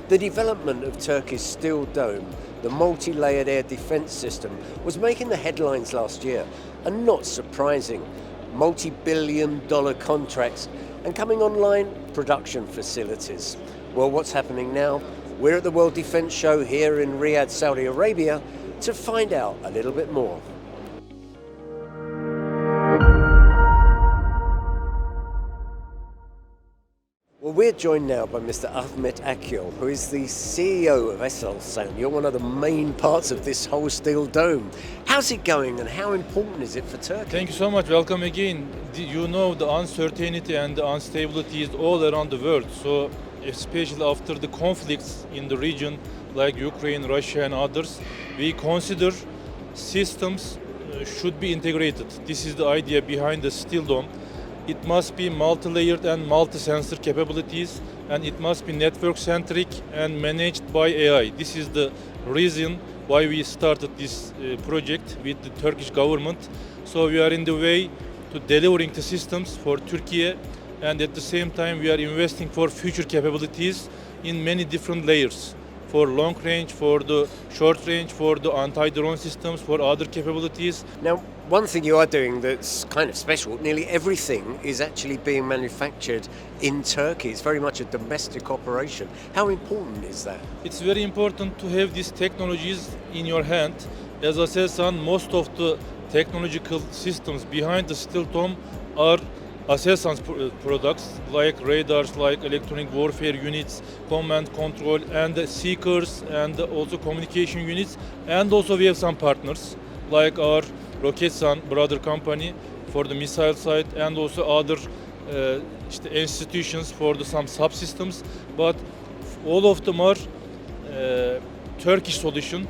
The development of Turkey's steel dome, the multi-layered air defence system, was making the headlines last year, and not surprising. Multi-billion-dollar contracts and coming online production facilities. Well, what's happening now? We're at the World Defence Show here in Riyadh, Saudi Arabia, to find out a little bit more. Well, we're joined now by Mr. Ahmet Akyol, who is the CEO of Aselsan. You're one of the main parts of this whole steel dome. How's it going and how important is it for Turkey? Thank you so much. Welcome again. You know, the uncertainty and the instability is all around the world. So especially after the conflicts in the region like Ukraine, Russia and others, we consider systems should be integrated. This is the idea behind the steel dome. It must be multi-layered and multi-sensor capabilities, and it must be network-centric and managed by AI. This is the reason why we started this project with the Turkish government. So we are in the way to delivering the systems for Turkiye, and at the same time we are investing for future capabilities in many different layers. For long range, for the short range, for the anti-drone systems, for other capabilities. Now, one thing you are doing that's kind of special, nearly everything is actually being manufactured in Turkey. It's very much a domestic operation. How important is that? It's very important to have these technologies in your hand. As Aselsan, most of the technological systems behind the steel dome are Aselsan's products, like radars, like electronic warfare units, command control, and the seekers, and also communication units. And also we have some partners, like our Roketsan brother company for the missile side, and also other institutions for some subsystems. But all of them are Turkish solution,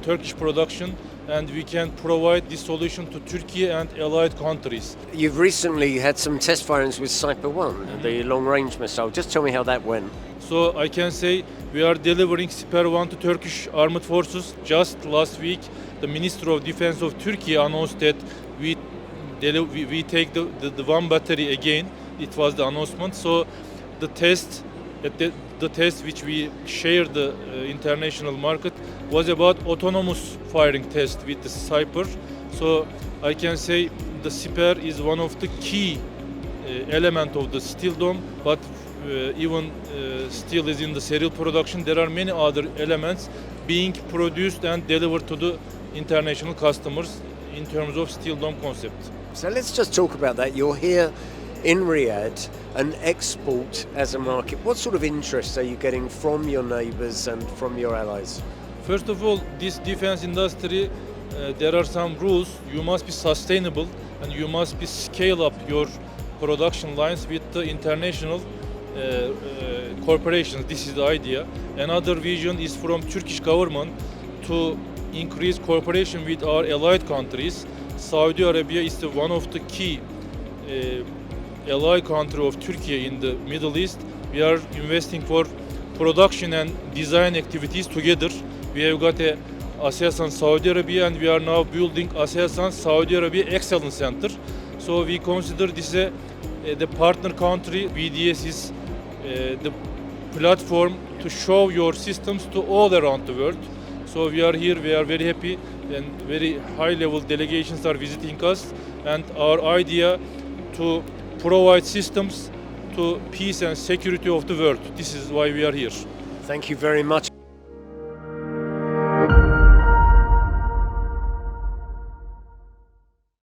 Turkish production, and we can provide this solution to Turkey and allied countries. You've recently had some test firings with Cyper 1, the long-range missile. Just tell me how that went. So I can say we are delivering Cyper 1 to Turkish armed forces. Just last week, the Minister of Defense of Turkey announced that we take the one battery again. It was the announcement. So the test which we shared the international market was about autonomous firing test with the Cyper. So I can say the Cyper is one of the key element of the steel dome, but even steel is in the serial production. There are many other elements being produced and delivered to the international customers in terms of steel dome concept. So let's just talk about that. You're here in Riyadh and export as a market. What sort of interest are you getting from your neighbors and from your allies? First of all, this defense industry, there are some rules. You must be sustainable and you must be scale up your production lines with the international corporations. This is the idea. Another vision is from Turkish government to increase cooperation with our allied countries. Saudi Arabia is one of the key ally country of Turkey in the Middle East. We are investing for production and design activities together. We have got a Aselsan Saudi Arabia, and we are now building Aselsan Saudi Arabia Excellence Center. So we consider this the partner country. VDS is the platform to show your systems to all around the world. So we are here, we are very happy, and very high-level delegations are visiting us, and our idea to provide systems to peace and security of the world. This is why we are here. Thank you very much.